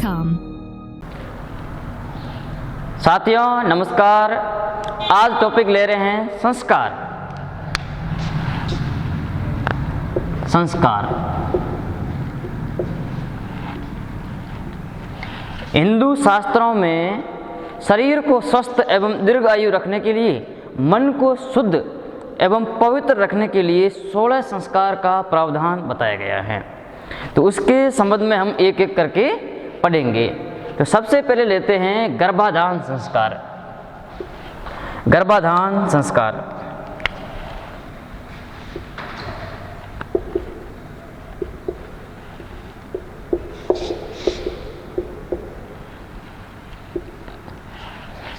www.thebeatmaker.com। साथियों नमस्कार। आज टॉपिक ले रहे हैं संस्कार। संस्कार हिंदू शास्त्रों में शरीर को स्वस्थ एवं दीर्घ आयु रखने के लिए, मन को शुद्ध एवं पवित्र रखने के लिए 16 संस्कार का प्रावधान बताया गया है। तो उसके संबंध में हम एक एक करके पढ़ेंगे। तो सबसे पहले लेते हैं गर्भाधान संस्कार। गर्भाधान संस्कार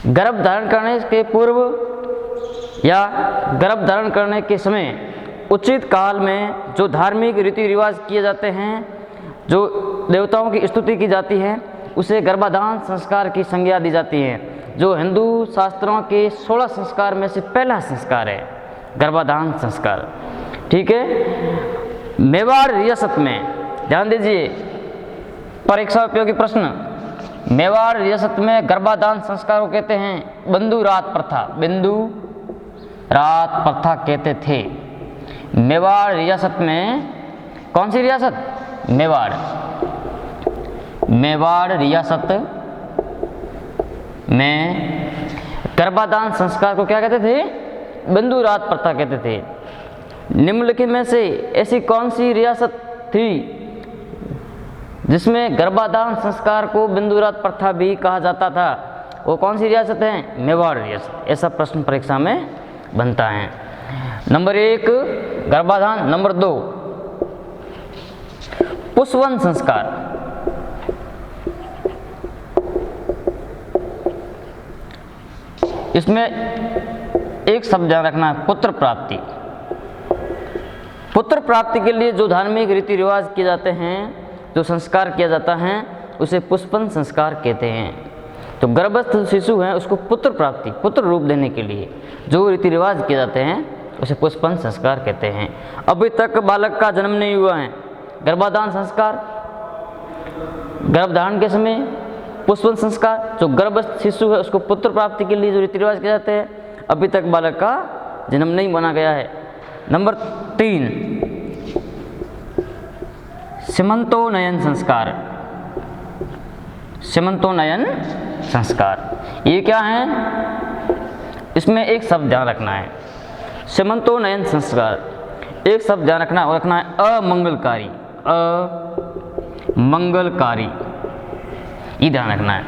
गर्भ धारण करने के पूर्व या गर्भ धारण करने के समय उचित काल में जो धार्मिक रीति रिवाज किए जाते हैं, जो देवताओं की स्तुति की जाती है, उसे गर्भाधान संस्कार की संज्ञा दी जाती है, जो हिंदू शास्त्रों के 16 संस्कार में से पहला संस्कार है, गर्भाधान संस्कार। ठीक है। मेवाड़ रियासत में, ध्यान दीजिए, परीक्षा उपयोगी प्रश्न, मेवाड़ रियासत में गर्भाधान संस्कार को कहते हैं बंधु रात प्रथा। बिंदु रात प्रथा कहते थे। मेवाड़ रियासत में, कौन सी रियासत? मेवाड़। मेवाड़ रियासत में गर्भाधान संस्कार को क्या कहते थे? बंधु रात प्रथा कहते थे। निम्नलिखित में से ऐसी कौन सी रियासत थी जिसमें गर्भाधान संस्कार को बिंदुरात प्रथा भी कहा जाता था? वो कौन सी रियासत है? मेवाड़ रियासत। ऐसा प्रश्न परीक्षा में बनता है। नंबर 1 गर्भाधान। नंबर 2 पुष्पवन संस्कार। इसमें एक शब्द ध्यान रखना है, पुत्र प्राप्ति। पुत्र प्राप्ति के लिए जो धार्मिक रीति रिवाज किए जाते हैं, जो संस्कार किया जाता है, उसे पुष्पन संस्कार कहते हैं। तो गर्भस्थ शिशु है, उसको पुत्र प्राप्ति, पुत्र रूप देने के लिए जो रीति रिवाज किए जाते हैं, उसे पुष्पन संस्कार कहते हैं। अभी तक बालक का जन्म नहीं हुआ है, गर्भाधान संस्कार। गर्भधारण के समय पुष्पन संस्कार। जो गर्भस्थ शिशु है उसको पुत्र प्राप्ति के लिए जो रीति रिवाज किए जाते हैं, अभी तक बालक का जन्म नहीं बना गया है। नंबर 3 सीमंतोन्नयन संस्कार। सीमंतोन्नयन संस्कार ये क्या है? इसमें एक शब्द ध्यान रखना है, सीमंतोन्नयन संस्कार। एक शब्द ध्यान रखना है अमंगलकारी। अमंगलकारी ये ध्यान रखना है।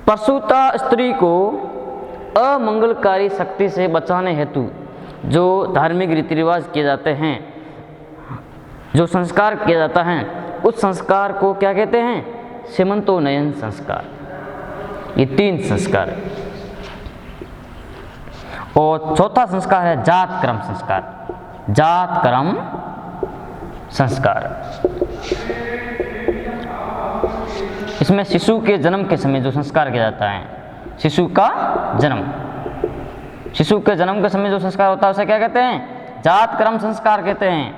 प्रसूता स्त्री को अमंगलकारी शक्ति से बचाने हेतु जो धार्मिक रीति रिवाज किए जाते हैं, जो संस्कार किया जाता है, उस संस्कार को क्या कहते हैं? सीमंतोन्नयन संस्कार। ये 3 संस्कार। और चौथा संस्कार है जात कर्म संस्कार। जात कर्म संस्कार। इसमें शिशु के जन्म के समय जो संस्कार किया जाता है, शिशु का जन्म, शिशु के जन्म के समय जो संस्कार होता है उसे क्या कहते हैं? जात कर्म संस्कार कहते हैं।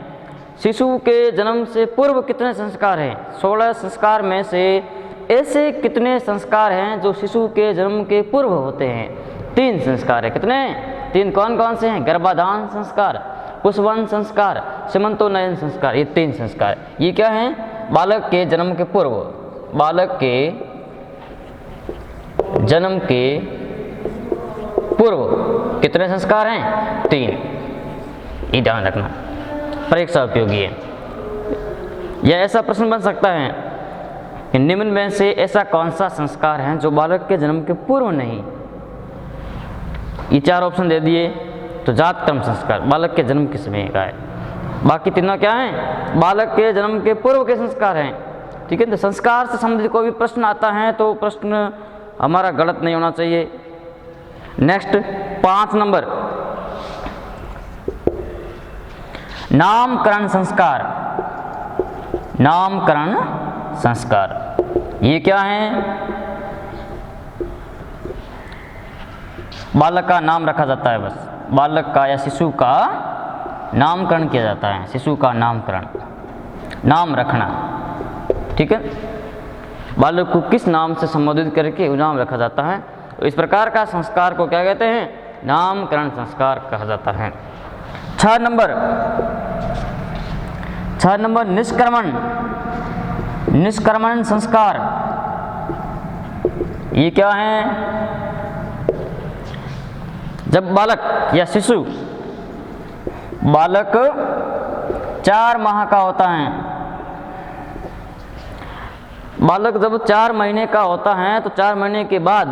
शिशु के जन्म से पूर्व कितने संस्कार हैं? 16 संस्कार में से ऐसे कितने संस्कार हैं जो शिशु के जन्म के पूर्व होते हैं? 3 संस्कार है। कितने? 3। कौन कौन से हैं? गर्भाधान संस्कार, पुष्पवन संस्कार, सीमंतोन्नयन संस्कार। ये 3 संस्कार। ये क्या हैं? बालक के जन्म के पूर्व, बालक के जन्म के पूर्व कितने संस्कार हैं? 3। ये ध्यान रखना, परीक्षा उपयोगी है। यह ऐसा प्रश्न बन सकता है कि निम्न में से ऐसा कौन सा संस्कार है जो बालक के जन्म के पूर्व नहीं? ये 4 ऑप्शन दे दिए। तो जात कर्म संस्कार बालक के जन्म के समय का है। बाकी तीनों क्या हैं? बालक के जन्म के पूर्व के संस्कार हैं। ठीक है। तो संस्कार से संबंधित कोई भी प्रश्न आता है तो प्रश्न हमारा गलत नहीं होना चाहिए। नेक्स्ट 5 नंबर नामकरण संस्कार। नामकरण संस्कार ये क्या है? बालक का नाम रखा जाता है, बस बालक का या शिशु का नामकरण किया जाता है। शिशु का नामकरण, नाम रखना। ठीक है। बालक को किस नाम से संबोधित करके नाम रखा जाता है। तो इस प्रकार का संस्कार को क्या कहते हैं, नामकरण संस्कार कहा जाता है। 6 नंबर निष्क्रमण संस्कार। ये क्या है, जब बालक या शिशु, बालक 4 माह का होता है, बालक जब 4 महीने का होता है तो 4 महीने के बाद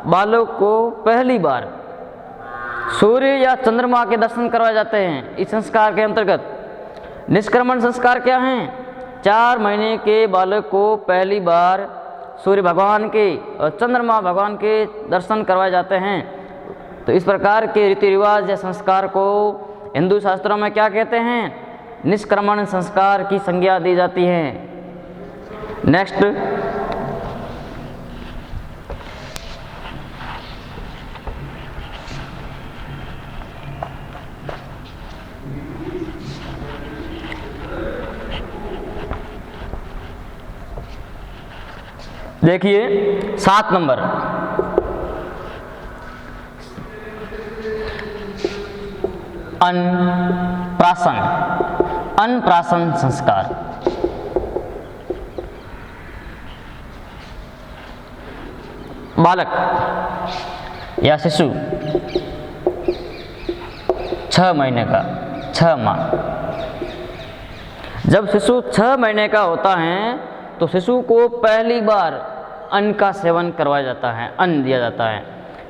बालक को पहली बार सूर्य या चंद्रमा के दर्शन करवाए जाते हैं। इस संस्कार के अंतर्गत निष्क्रमण संस्कार क्या है, 4 महीने के बालक को पहली बार सूर्य भगवान के और चंद्रमा भगवान के दर्शन करवाए जाते हैं। तो इस प्रकार के रीति रिवाज या संस्कार को हिंदू शास्त्रों में क्या कहते हैं, निष्क्रमण संस्कार की संज्ञा दी जाती है। नेक्स्ट, देखिए 7 नंबर, अन्नप्राशन संस्कार। बालक या शिशु 6 महीने का, 6 माह, जब शिशु 6 महीने का होता है तो शिशु को पहली बार अन्न का सेवन करवाया जाता है, अन्न दिया जाता है।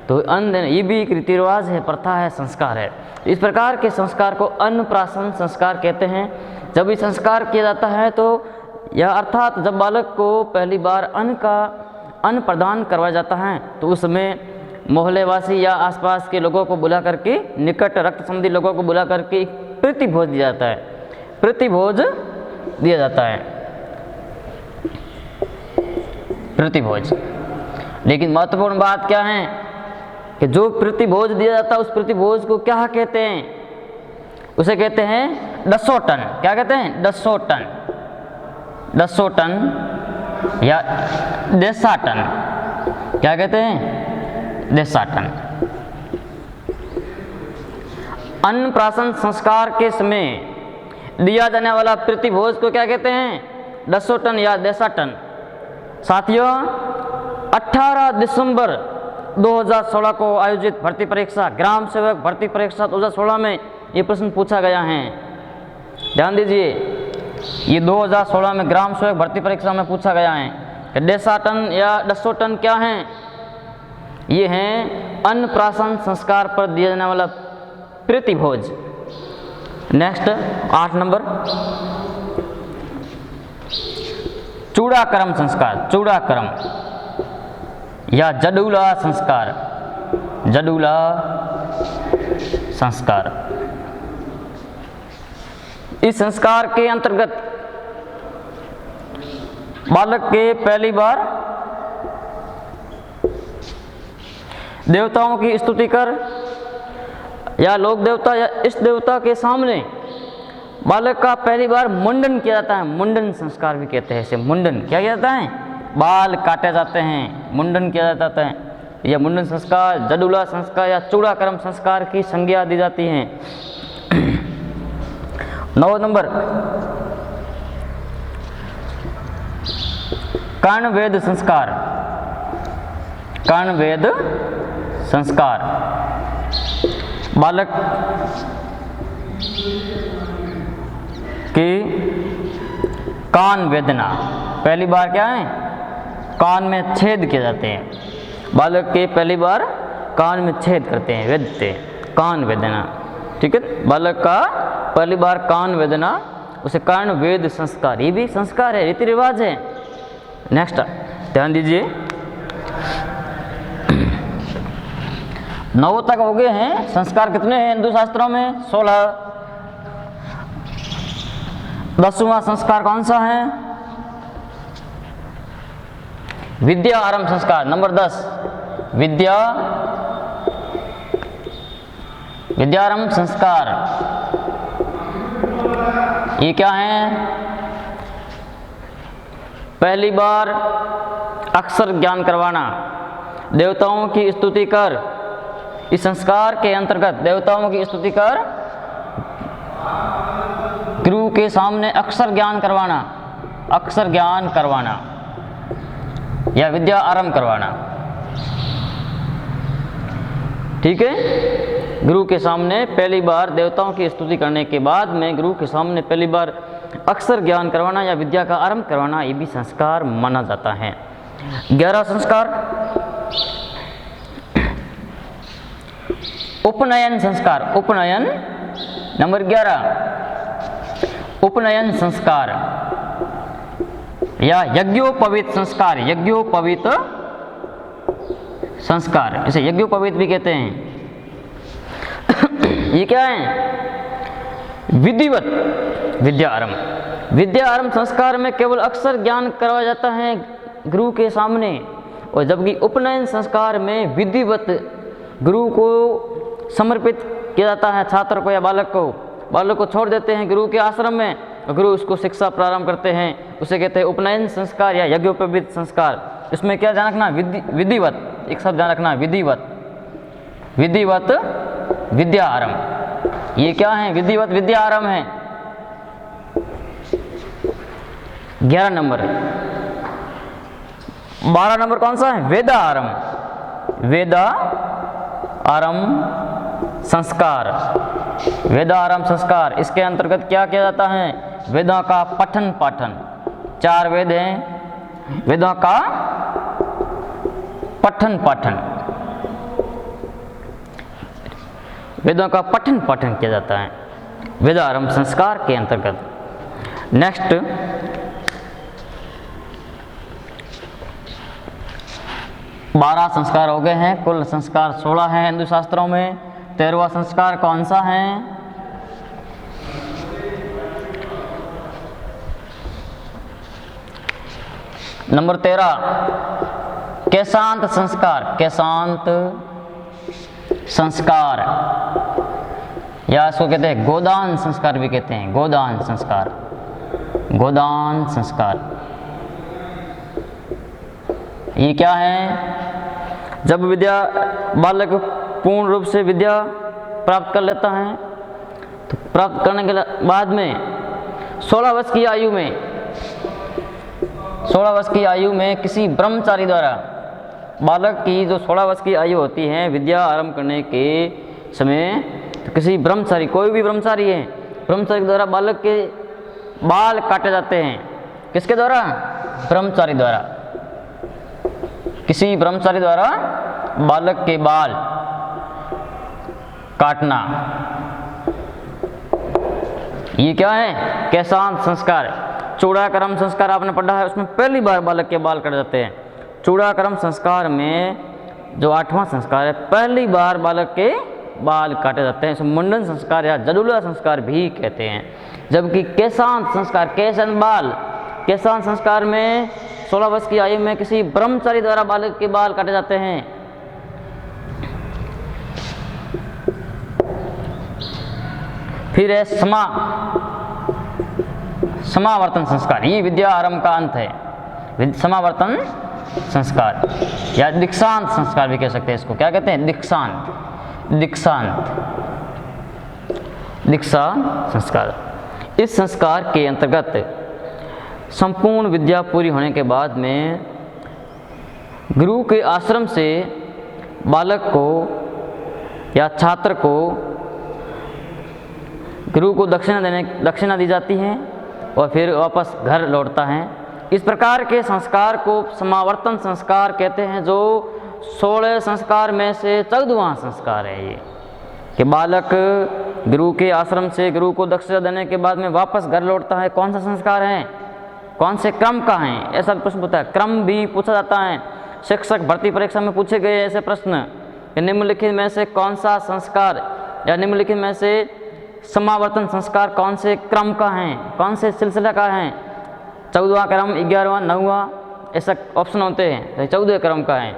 तो अन्न देना ये भी एक रीति रिवाज है, प्रथा है, संस्कार है। इस प्रकार के संस्कार को अन्नप्राशन संस्कार कहते हैं। जब ये संस्कार किया जाता है तो यह अर्थात जब बालक को पहली बार अन्न प्रदान करवाया जाता है तो उसमें मोहल्ले वासी या आसपास के लोगों को बुला करके, निकट रक्त संबंधी लोगों को बुला करके प्रतिभोज दिया जाता है, प्रतिभोज दिया जाता है, प्रतिभोज। लेकिन महत्वपूर्ण बात क्या है कि जो प्रतिभोज दिया जाता है उस प्रतिभोज को क्या कहते हैं, उसे कहते हैं दसोटन। क्या कहते हैं, दसोटन, दसोटन या देसाटन। क्या कहते हैं, देसाटन। अन्नप्राशन संस्कार के समय दिया जाने वाला प्रतिभोज को क्या कहते हैं, दसोटन या देसाटन। साथियों, 18 दिसंबर 2016 को आयोजित भर्ती परीक्षा, ग्राम सेवक भर्ती परीक्षा 2016 में ये प्रश्न पूछा गया है। ध्यान दीजिए, ये 2016 में ग्राम सेवक भर्ती परीक्षा में पूछा गया है कि देसाटन या दसोटन क्या हैं। ये हैं अन्नप्राशन संस्कार पर दिया जाने वाला प्रतिभोज। नेक्स्ट 8 नंबर, चूड़ाकर्म संस्कार। चूड़ाकर्म या जडूला संस्कार, जडूला संस्कार। इस संस्कार के अंतर्गत बालक के पहली बार देवताओं की स्तुति कर या लोक देवता या इष्ट देवता के सामने बालक का पहली बार मुंडन किया जाता है। मुंडन संस्कार भी कहते हैं इसे। मुंडन क्या किया जाता है, बाल काटे जाते हैं, मुंडन किया जाता है। यह मुंडन संस्कार, जडूला संस्कार या चूड़ाकर्म संस्कार की संज्ञा दी जाती है। 9 नंबर, कर्णवेद संस्कार। कर्णवेद संस्कार, बालक की कान वेदना, पहली बार क्या है, कान में छेद किए जाते हैं। बालक के पहली बार कान में छेद करते हैं, वेदते हैं, कान वेदना। ठीक है, बालक का पहली बार कान वेदना, उसे कर्ण वेद संस्कार, ये भी संस्कार है, रीति रिवाज है। नेक्स्ट ध्यान दीजिए, 9 तक हो गए हैं। संस्कार कितने हैं हिंदू शास्त्रों में, 16। 10वां संस्कार कौन सा है, विद्या आरंभ संस्कार। नंबर 10, विद्यारंभ संस्कार। ये क्या है, पहली बार अक्षर ज्ञान करवाना, देवताओं की स्तुति कर। इस संस्कार के अंतर्गत देवताओं की स्तुति कर गुरु के सामने अक्षर ज्ञान करवाना, अक्षर ज्ञान करवाना या विद्या आरंभ करवाना। ठीक है, गुरु के सामने पहली बार देवताओं की स्तुति करने के बाद में गुरु के सामने पहली बार अक्षर ज्ञान करवाना या विद्या का आरंभ करवाना, ये भी संस्कार माना जाता है। 11 संस्कार, उपनयन संस्कार। उपनयन नंबर 11, उपनयन संस्कार या यज्ञोपवीत संस्कार। यज्ञोपवीत संस्कार, इसे यज्ञोपवीत भी कहते हैं। ये क्या है? विधिवत विद्या आरंभ। विद्या आरंभ संस्कार में केवल अक्षर ज्ञान करवाया जाता है गुरु के सामने, और जबकि उपनयन संस्कार में विधिवत गुरु को समर्पित किया जाता है, छात्र को या बालक को छोड़ देते हैं गुरु के आश्रम में, और गुरु उसको शिक्षा प्रारंभ करते हैं। उसे कहते हैं उपनयन संस्कार या यज्ञोपवीत संस्कार। इसमें क्या ध्यान रखना? विधिवत, एक शब्द ध्यान रखना, विधिवत, विधिवत विद्या आरंभ। ये क्या है? विधिवत विद्या आरंभ है। 11 नंबर। 12 नंबर कौन सा है? वेदा आरंभ। वेदा आरंभ संस्कार। वेदा आरंभ संस्कार, इसके अंतर्गत क्या किया जाता है? वेदों का पठन पाठन। 4 वेद हैं, वेदों का पठन पाठन, वेदों का पठन पाठन किया जाता है वेदा आरंभ संस्कार के अंतर्गत। नेक्स्ट, बारह संस्कार हो गए हैं, कुल संस्कार 16 हैं हिंदू शास्त्रों में। 13वां संस्कार कौन सा है? नंबर 13, केशांत संस्कार। केशांत संस्कार या इसको कहते हैं गोदान संस्कार भी कहते हैं। गोदान संस्कार, गोदान संस्कार। ये क्या है? जब विद्या बालक पूर्ण रूप से विद्या प्राप्त कर लेता है, तो प्राप्त करने के बाद में 16 वर्ष की आयु में, 16 वर्ष की आयु में किसी ब्रह्मचारी द्वारा, बालक की जो 16 वर्ष की आयु होती है विद्या आरंभ करने के समय, तो किसी ब्रह्मचारी, कोई भी ब्रह्मचारी है, ब्रह्मचारी द्वारा बालक के बाल काटे जाते हैं। किसके द्वारा? ब्रह्मचारी द्वारा। किसी ब्रह्मचारी द्वारा बालक के बाल काटना, ये क्या है? केशांत संस्कार। चूड़ाकर्म संस्कार आपने पढ़ा है, उसमें पहली बार बालक के बाल कट जाते हैं। चूड़ाकर्म संस्कार में जो 8वां संस्कार है, पहली बार बालक के बाल काटे जाते हैं। इसे मुंडन संस्कार या जडूला संस्कार भी कहते हैं। जबकि केशांत संस्कार, केशन बाल, केशांत संस्कार में 16 वर्ष की आयु में किसी ब्रह्मचारी द्वारा बालक के बाल काटे जाते हैं। फिर है समावर्तन संस्कार। ये विद्या आरंभ का अंत है। समावर्तन संस्कार या दीक्षांत संस्कार भी कह सकते हैं इसको। क्या कहते हैं? दीक्षांत, दीक्षांत, दीक्षांत संस्कार। इस संस्कार के अंतर्गत संपूर्ण विद्या पूरी होने के बाद में गुरु के आश्रम से बालक को या छात्र को गुरु को दक्षिणा दी जाती है और फिर वापस घर लौटता है। इस प्रकार के संस्कार को समावर्तन संस्कार कहते हैं, जो 16 संस्कार में से 14वां संस्कार है ये, कि बालक गुरु के आश्रम से गुरु को दक्षिणा देने के बाद में वापस घर लौटता है। कौन सा संस्कार है? कौन से क्रम का है? ऐसा प्रश्न पूछा है, क्रम भी पूछा जाता है। शिक्षक भर्ती परीक्षा में पूछे गए ऐसे प्रश्न, निम्नलिखित में से कौन सा संस्कार या निम्नलिखित में से समावर्तन संस्कार कौन से क्रम का है, कौन से सिलसिला का है? 14वां क्रम, 11वां, 9वां, ऐसा ऑप्शन होते हैं, तो 14 क्रम का है।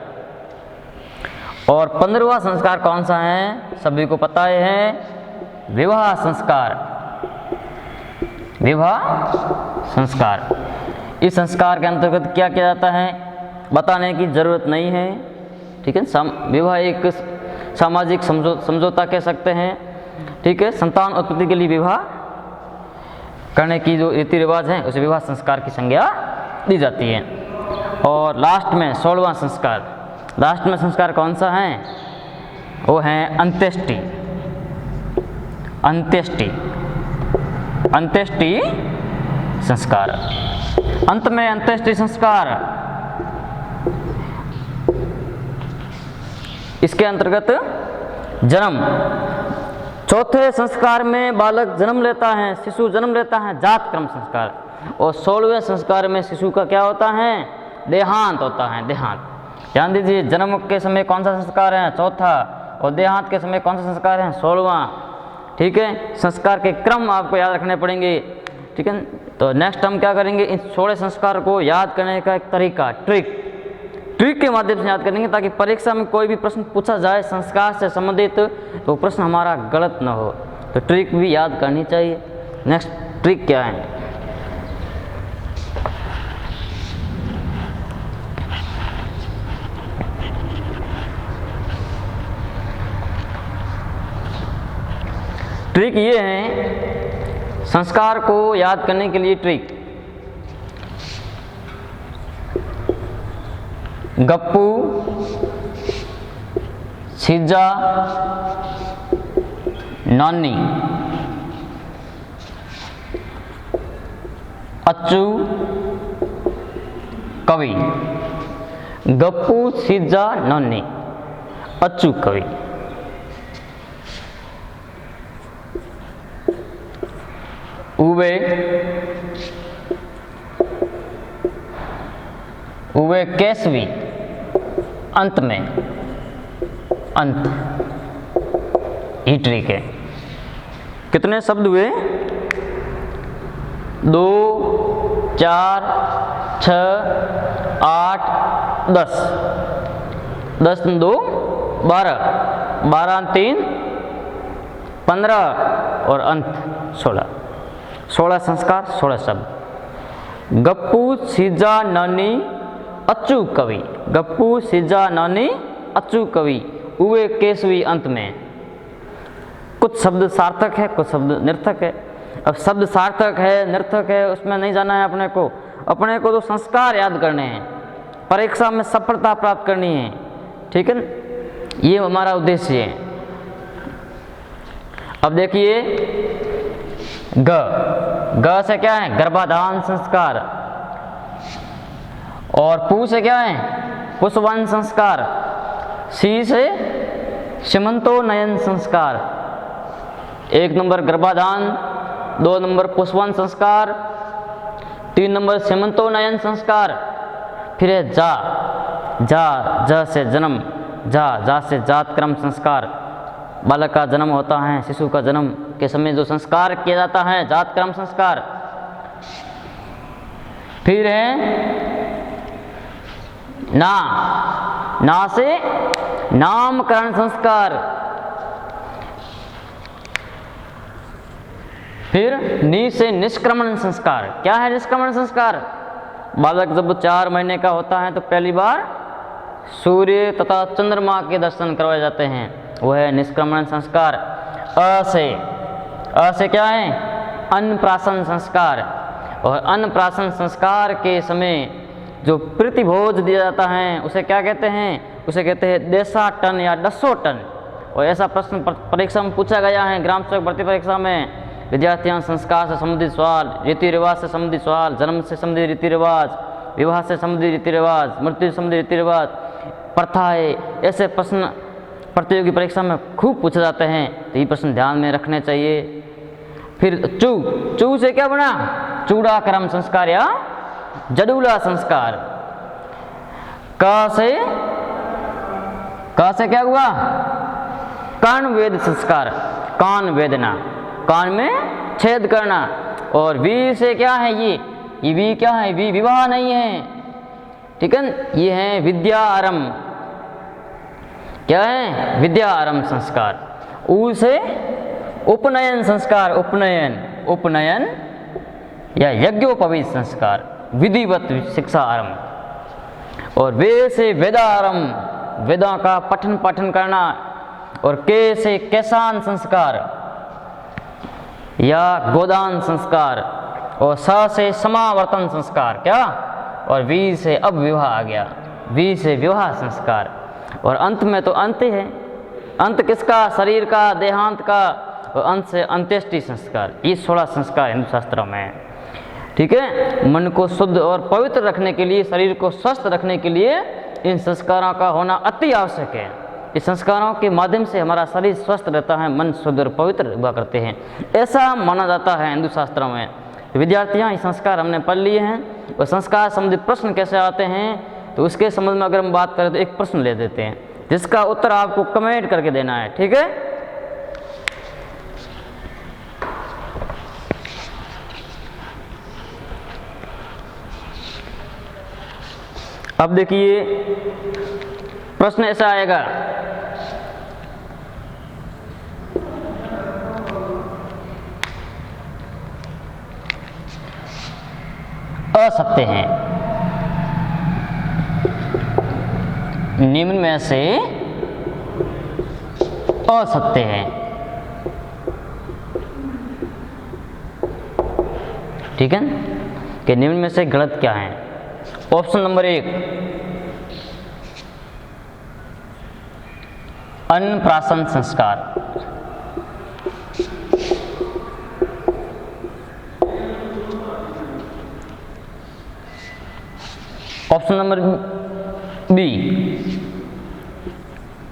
और 15वां संस्कार कौन सा है? सभी को पता है, विवाह संस्कार। विवाह संस्कार। इस संस्कार के अंतर्गत क्या किया जाता है बताने की ज़रूरत नहीं है, ठीक है। विवाह एक सामाजिक समझौता कह सकते हैं, ठीक है। संतान उत्पत्ति के लिए विवाह करने की जो रीति रिवाज है उसे विवाह संस्कार की संज्ञा दी जाती है। और लास्ट में 16वां संस्कार, लास्ट में संस्कार कौन सा है, वो है अंत्येष्टि। अंत्येष्टि, अंत्येष्टि संस्कार। अंत में अंत्येष्टि संस्कार, इसके अंतर्गत जन्म, चौथे संस्कार में बालक जन्म लेता है, शिशु जन्म लेता है, जात कर्म संस्कार। और 16वें संस्कार में शिशु का क्या होता है, देहांत होता है, देहांत। ध्यान दीजिए, जन्म के समय कौन सा संस्कार है, चौथा, और देहांत के समय कौन सा संस्कार है, 16वां, ठीक है। संस्कार के क्रम आपको याद रखने पड़ेंगे, ठीक है। तो नेक्स्ट हम क्या करेंगे, इन 16 संस्कार को याद करने का एक तरीका, ट्रिक के माध्यम से याद करेंगे, ताकि परीक्षा में कोई भी प्रश्न पूछा जाए संस्कार से संबंधित तो प्रश्न हमारा गलत न हो। तो ट्रिक भी याद करनी चाहिए। नेक्स्ट ट्रिक क्या है, ट्रिक ये है, संस्कार को याद करने के लिए ट्रिक, गप्पू, सीजा, नानी, अच्चू, कवि। गप्पू, सीजा, नानी, अच्चू, कवि। उवे केसवी, अंत में, अंत, ही ट्रिक है। कितने शब्द हुए, 2, 4, 6, 8, 10, 10 2 12, 12 3 15 और अंत 16। 16 संस्कार, 16 शब्द। गप्पू, सीजा, नानी, अच्चू, कवि। गप्पू, सीजा, नानी, अच्चू, कवि। उवे केसवी, अंत में। कुछ शब्द सार्थक है, कुछ शब्द निर्थक है। अब शब्द सार्थक है, निर्थक है, उसमें नहीं जाना है अपने को तो संस्कार याद करने हैं, परीक्षा में सफलता प्राप्त करनी है, ठीक है। ये हमारा उद्देश्य है। अब देखिए, ग से क्या है, गर्भाधान संस्कार। और पू से क्या है, पुष्पवन संस्कार। सी से सीमंतोन्नयन संस्कार। 1 नंबर गर्भाधान, 2 नंबर पुष्पवन संस्कार, 3 नंबर सीमंतोन्नयन संस्कार। फिर है जा से जन्म, जा से जात कर्म संस्कार। बालक का जन्म होता है, शिशु का जन्म के समय जो संस्कार किया जाता है, जात कर्म संस्कार। फिर है ना से नामकरण संस्कार। फिर नी से निष्क्रमण संस्कार। क्या है निष्क्रमण संस्कार, बालक जब 4 महीने का होता है तो पहली बार सूर्य तथा चंद्रमा के दर्शन करवाए जाते हैं, वह है निष्क्रमण संस्कार। अ से क्या है, अन्नप्राशन संस्कार। और अन्नप्राशन संस्कार के समय जो प्रतिभोज दिया जाता है उसे क्या कहते हैं, उसे कहते हैं देशाटन या दसोटन। और ऐसा प्रश्न परीक्षा में पूछा गया है, ग्राम सेवक भर्ती परीक्षा में। विद्यार्थियों संस्कार से संबंधित सवाल, रीति रिवाज से संबंधित सवाल, जन्म से संबंधित रीति रिवाज, विवाह से संबंधित रीति रिवाज, मृत्यु से संबंधित रीति रिवाज, प्रथाएं, ऐसे प्रश्न प्रतियोगी परीक्षा में खूब पूछे जाते हैं, तो ये प्रश्न ध्यान में रखने चाहिए। फिर चू से क्या बना, चूड़ाक्रम संस्कार या जडूला संस्कार। क से क्या हुआ, कान वेद संस्कार, कान वेदना, कान में छेद करना। और वी से क्या है, ये वी क्या है, वी विवाह नहीं है, ठीक है, ये है विद्या आरंभ। क्या है, विद्या आरंभ संस्कार। ऊ से उपनयन संस्कार, उपनयन या यज्ञोपवीत संस्कार। विधिवत शिक्षा आरंभ। और वे से वेदारंभ, वेदों का पठन पाठन करना। और के से कैसान संस्कार या गोदान संस्कार। और स से समावर्तन संस्कार, क्या? और वी से अब विवाह आ गया, वी से विवाह संस्कार। और अंत में तो अंत है, अंत किसका? शरीर का, देहांत का। और अंत से अंत्येष्टि संस्कार। ये 16 संस्कार हिंदू शास्त्रों में है। ठीक है, मन को शुद्ध और पवित्र रखने के लिए, शरीर को स्वस्थ रखने के लिए इन संस्कारों का होना अति आवश्यक है। इस संस्कारों के माध्यम से हमारा शरीर स्वस्थ रहता है, मन शुद्ध और पवित्र हुआ करते हैं, ऐसा माना जाता है हिंदू शास्त्रों में। विद्यार्थियों, ये संस्कार हमने पढ़ लिए हैं। और संस्कार संबंधी प्रश्न कैसे आते हैं, तो उसके संबंध में अगर हम बात करें तो एक प्रश्न ले देते हैं, जिसका उत्तर आपको कमेंट करके देना है। ठीक है, अब देखिए प्रश्न ऐसा आएगा, असत्य हैं निम्न में से असत्य है। ठीक है, कि निम्न में से गलत क्या है? ऑप्शन नंबर 1, अन्नप्राशन संस्कार। ऑप्शन नंबर बी,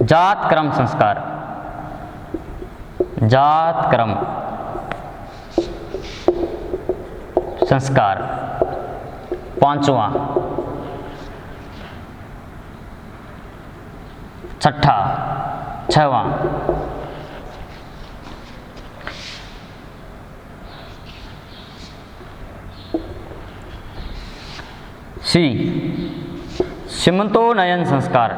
जात क्रम संस्कार। जात क्रम संस्कार। 5वां, 6ठा, 6वां, सी, सीमंतोन्नयन संस्कार।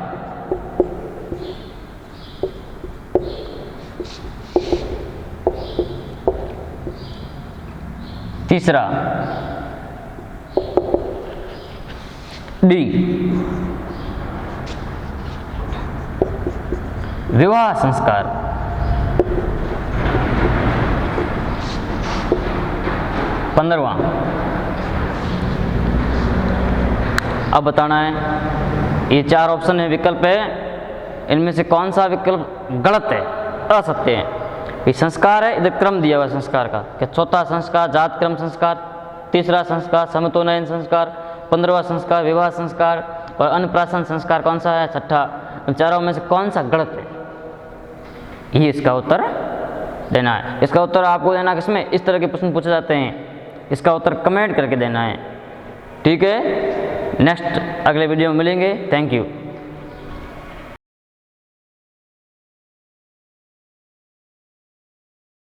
तीसरा, डी, विवाह संस्कार। 15वां, अब बताना है, ये 4 ऑप्शन है, विकल्प है, इनमें से कौन सा विकल्प गलत है, असत्य है। ये संस्कार है, इधर क्रम दिया हुआ संस्कार का, कि चौथा संस्कार जात क्रम संस्कार, तीसरा संस्कार समतोन्नयन संस्कार, 15वां संस्कार विवाह संस्कार, और अन्नप्राशन संस्कार कौन सा है? 6ठा। चारों में से कौन सा गलत है? ये इसका उत्तर देना है। इसका उत्तर आपको देना किसमें? इस तरह के प्रश्न पूछे जाते हैं, इसका उत्तर कमेंट करके देना है। ठीक है, नेक्स्ट अगले वीडियो में मिलेंगे। Thank you.